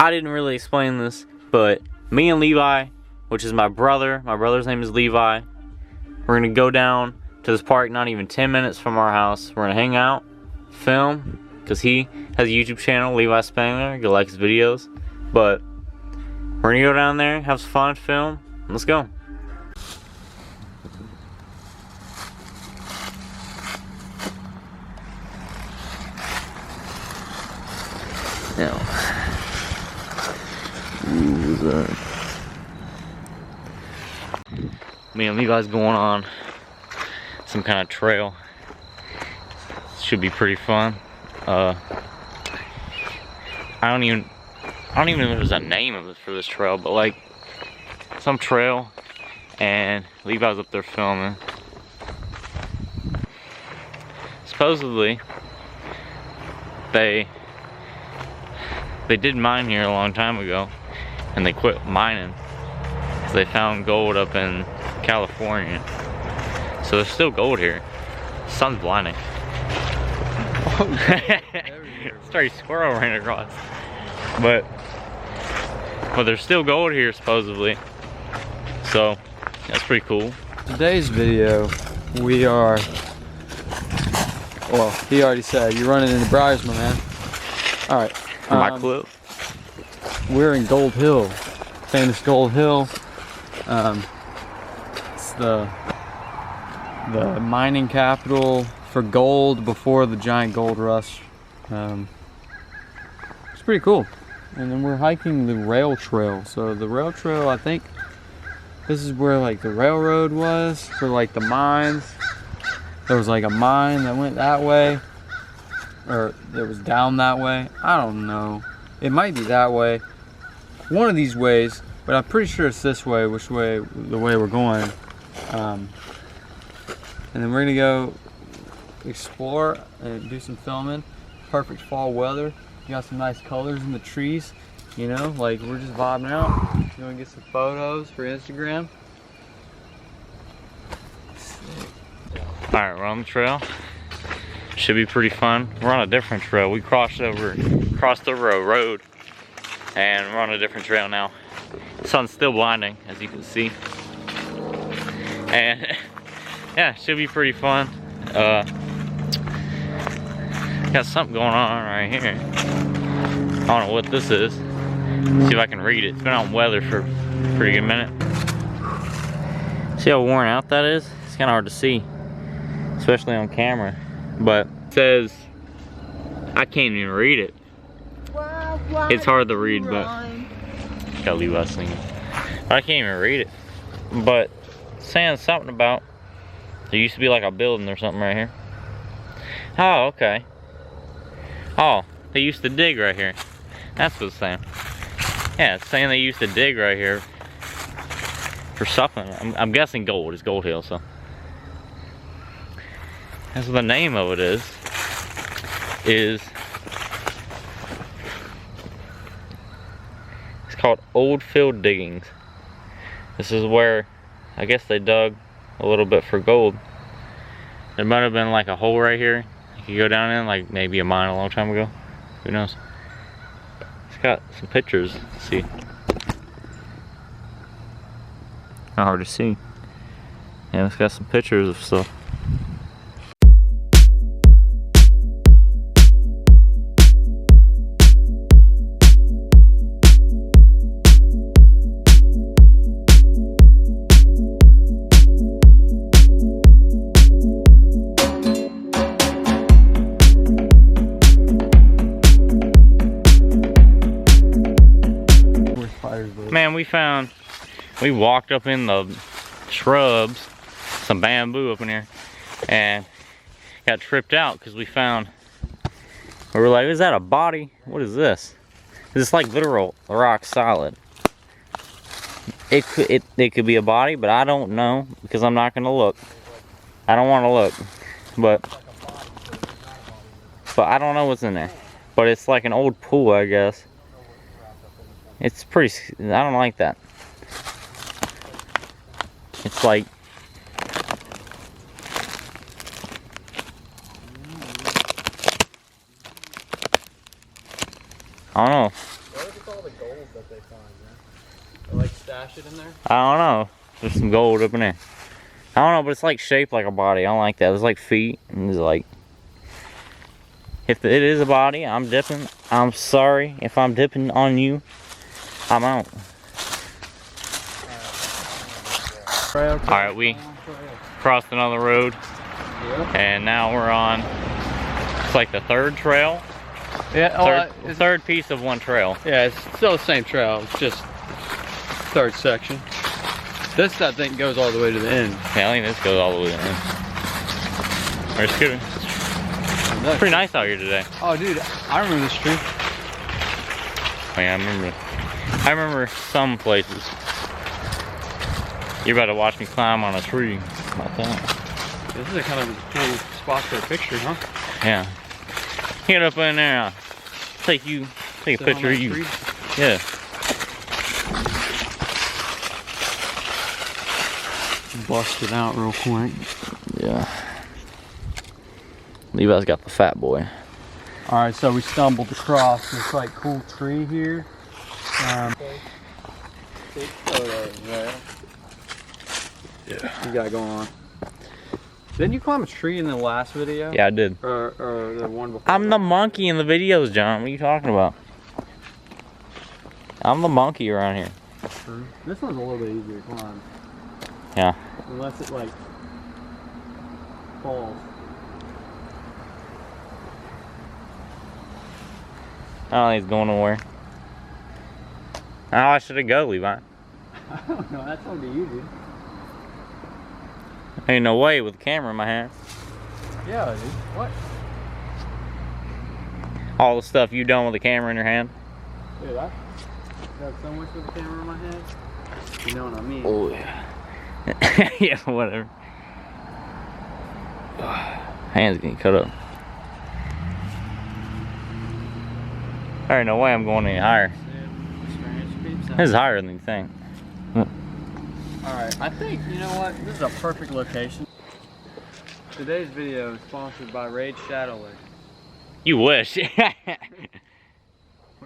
I didn't really explain this, but me and Levi, which is my brother's name is Levi, we're gonna go down to this park not even 10 minutes from our house. We're gonna hang out, film, because he has a YouTube channel, Levi Spangler. Go like his videos. But we're gonna go down there, have some fun, film. Let's go. Now, me and Levi's going on some kind of trail. Should be pretty fun. I don't even know if there's a name of it for this trail, but like some trail, and Levi's up there filming. Supposedly they did mine here a long time ago, and they quit mining because they found gold up in California. So there's still gold here. The sun's blinding. Sorry, squirrel ran across. But there's still gold here supposedly. So that's pretty cool. Today's video, we are, well, he already said you're running into briars, my man. All right. My clip. We're in Gold Hill, famous Gold Hill. It's the mining capital for gold before the giant gold rush. It's pretty cool. And then we're hiking the rail trail. So the rail trail, I think this is where like the railroad was for like the mines. There was like a mine that went that way, or it was down that way. I don't know. It might be that way. One of these ways, but I'm pretty sure it's this way, the way we're going. And then we're gonna go explore and do some filming. Perfect fall weather. You got some nice colors in the trees. You know, like we're just vibing out. You wanna get some photos for Instagram? Alright, we're on the trail. Should be pretty fun. We're on a different trail. We crossed over a road, and we're on a different trail now. The sun's still blinding, as you can see. And yeah, should be pretty fun. Got something going on right here. I don't know what this is. See if I can read it. It's been on weather for a pretty good minute. See how worn out that is? It's kind of hard to see, especially on camera. But it says, I can't even read it. It's hard to read, but gotta leave us singing. I can't even read it. But it's saying something about there used to be like a building or something right here. Oh, okay. Oh, they used to dig right here. That's what it's saying. Yeah, it's saying they used to dig right here for something. I'm guessing gold. It's Gold Hill, so. That's what the name of it is it's called Old Field Diggings. This is where I guess they dug a little bit for gold. There might have been like a hole right here you could go down in, like maybe a mine a long time ago. Who knows? It's got some pictures. Let's see. Not hard to see. Yeah, it's got some pictures of stuff. Man, we walked up in the shrubs, some bamboo up in here, and got tripped out because we were like, is that a body? What is this? It's like literal rock solid. It could be a body, but I don't know because I'm not gonna look. I don't want to look, but I don't know what's in there. But it's like an old pool, I guess. It's pretty, I don't like that. It's like, I don't know. the gold that they find, man? Or like stash it in there? I don't know. There's some gold up in there. I don't know, but it's like shaped like a body. I don't like that. There's like feet, and there's like. If it is a body, I'm dipping. I'm sorry if I'm dipping on you. I'm out. Alright, we crossed another road. Yep. And now we're on, it's like the third trail. Yeah, Third piece of one trail. yeah, it's still the same trail. It's just third section. This, I think, goes all the way to the end. Yeah, I think this goes all the way to the end. It's good. It's pretty nice out here today. Oh, dude, I remember this tree. Oh, yeah, I remember some places. You're about to watch me climb on a tree. About that. This is a kind of a cool spot for a picture, huh? Yeah. Get up in there. I'll take a picture of you. Tree? Yeah. Bust it out real quick. Yeah. Levi's got the fat boy. All right, so we stumbled across this like cool tree here. Big photo there. Yeah. You got going on. Didn't you climb a tree in the last video? Yeah, I did. Or the one before? I'm the monkey in the videos, John. What are you talking about? I'm the monkey around here. True. This one's a little bit easier to climb. Yeah. Unless it like falls. I don't think it's going nowhere. How high should it go, Levi? I don't know. That's up to you, dude. Ain't no way with a camera in my hand. Yeah, dude. What? All the stuff you done with a camera in your hand. Dude, I got so much with the camera in my head. You know what I mean? Oh yeah. Yeah, whatever. Hands getting cut up. There ain't no way I'm going any higher. This is higher than you think. Alright, I think, you know what? This is a perfect location. Today's video is sponsored by Raid Shadowless. You wish. Where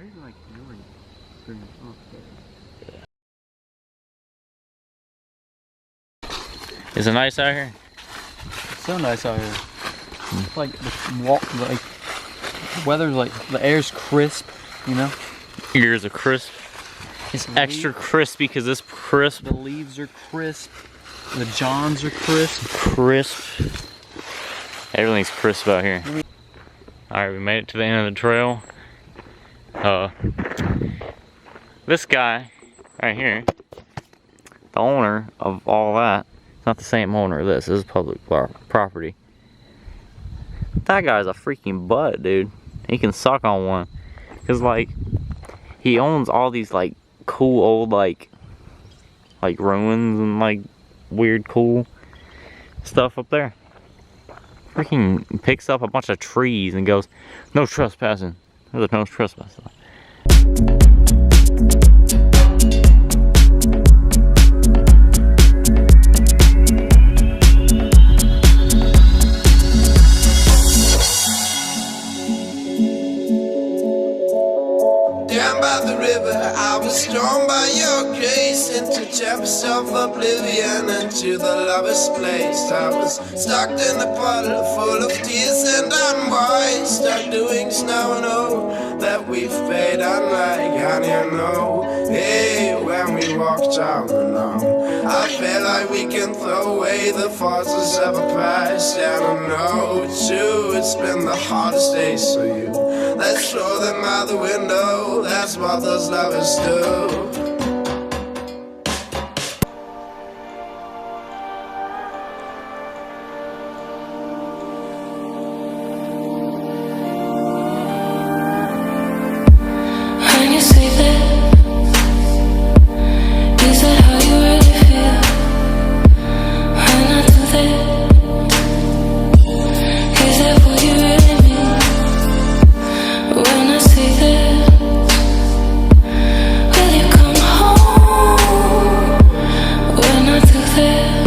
is like doing? Is it nice out here? It's so nice out here. It's like the weather's like the air's crisp, you know? Ears are crisp. It's extra crispy because it's crisp. The leaves are crisp. The johns are crisp. Crisp. Everything's crisp out here. Alright, we made it to the end of the trail. This guy right here, the owner of all that, it's not the same owner of this. This is public property. That guy's a freaking butt, dude. He can suck on one. Cause like, he owns all these like cool old like ruins and like weird cool stuff up there. Freaking picks up a bunch of trees and goes, no trespassing. There's no trespassing. Down by the river, I was drawn by your grace into chambers of oblivion, into the lover's place. I was stuck in a puddle full of tears and unwise, stuck doing snow, know that we've paid unlike, and you know, hey, when we walked down alone, I feel like we can throw away the forces of a past, and I know too, it's been the hardest days for you. Let's throw them out the window, that's what those lovers do. When you say that, is that how you really feel? When I do that, is that what you really mean? When I say that, will you come home? When I do that,